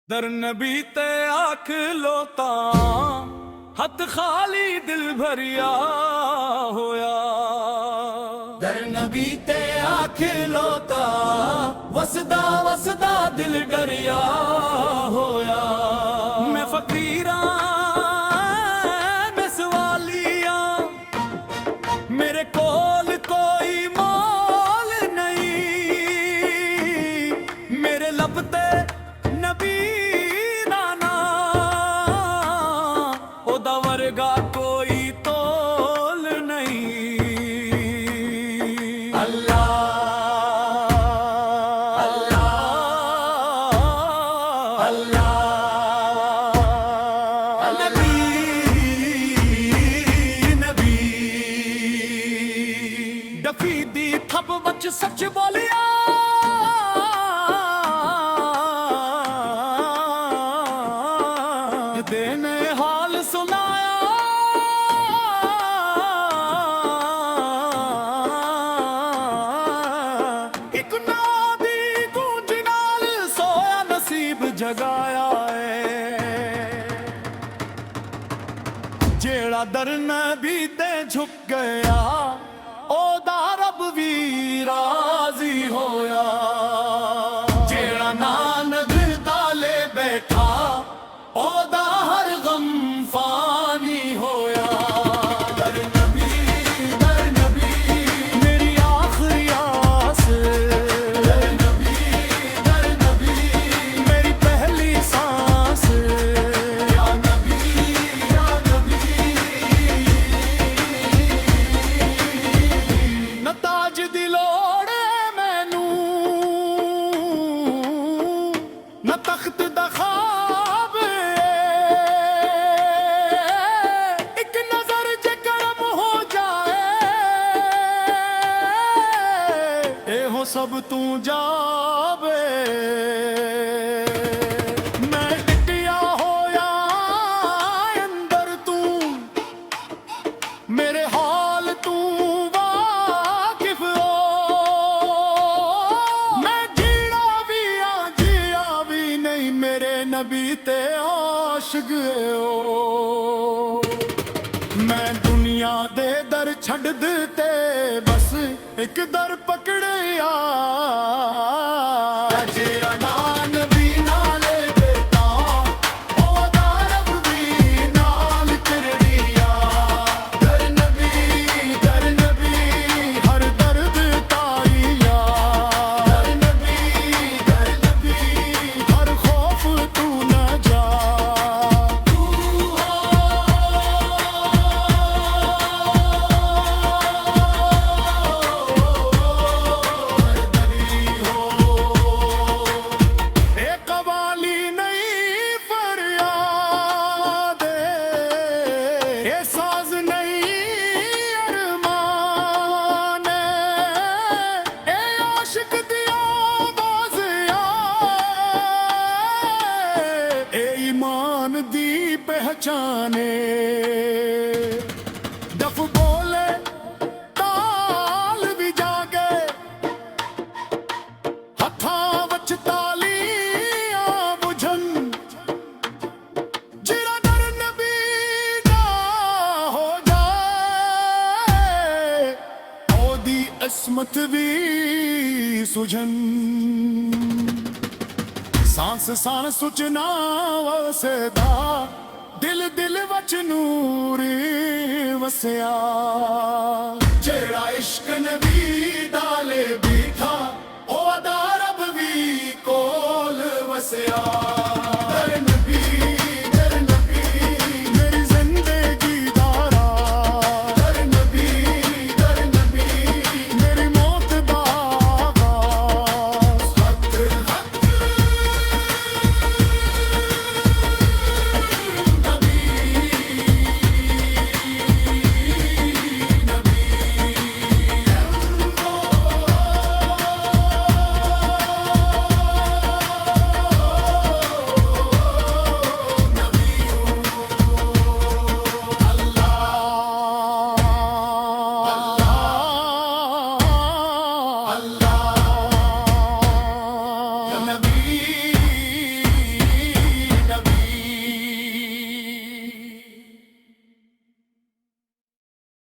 दर नबी ते आख लो तां हथ खाली दिल भरिया होया। दर नबी ते आख लो तां वसदा वसदा दिल डरिया होया। मैं फकीरा मैं सवालिया मेरे कोल कोई मोल नहीं। मेरे लब ते नबी वर्गा कोई तोल नहीं। अल्लाह अल्लाह अल्लाह नबी नबी डफी दी थप बच सच बोलिया। देने हाल सुनाया एक नादी गूंज नाल सोया नसीब जगाया है। जेड़ा दर नबी ते झुक गया ओदा रब भी राजी होया। जेड़ा नानक ताले बैठा ओदा हर गम फानी होया। दर नबी मेरी आखिरी आस। दर नबी मेरी पहली सांस। या नबी न ताज दी लोड़ मैनू न तख्त दा ख्वाब। सब तू जावे मैं टिकिया होया अंदर तू मेरे हाल तू वाकिफ हो। मैं जीना भी नहीं मेरे नबी ते आशिक हो। मैं दुनिया दे दर छड़ दिते बस एक दर पकड़िया। जेड़ा नान भी नाले बेटा ओदा रब भी नाल करड़िया। दर नबी हर दर्द ताईया। दर नबी हर खौफ तू न जा। दी पहचाने डफ बोले ताल भी जागे हथा वच तालियां बुझन। जिरा दर नबी दा हो जाए ओदी असमत भी सुझन। सांस सांस सुचना वसदा दिल दिल वच नूर वसया। जेड़ा इश्क नबी डाले बीठा ओदा रब भी कोल वसया।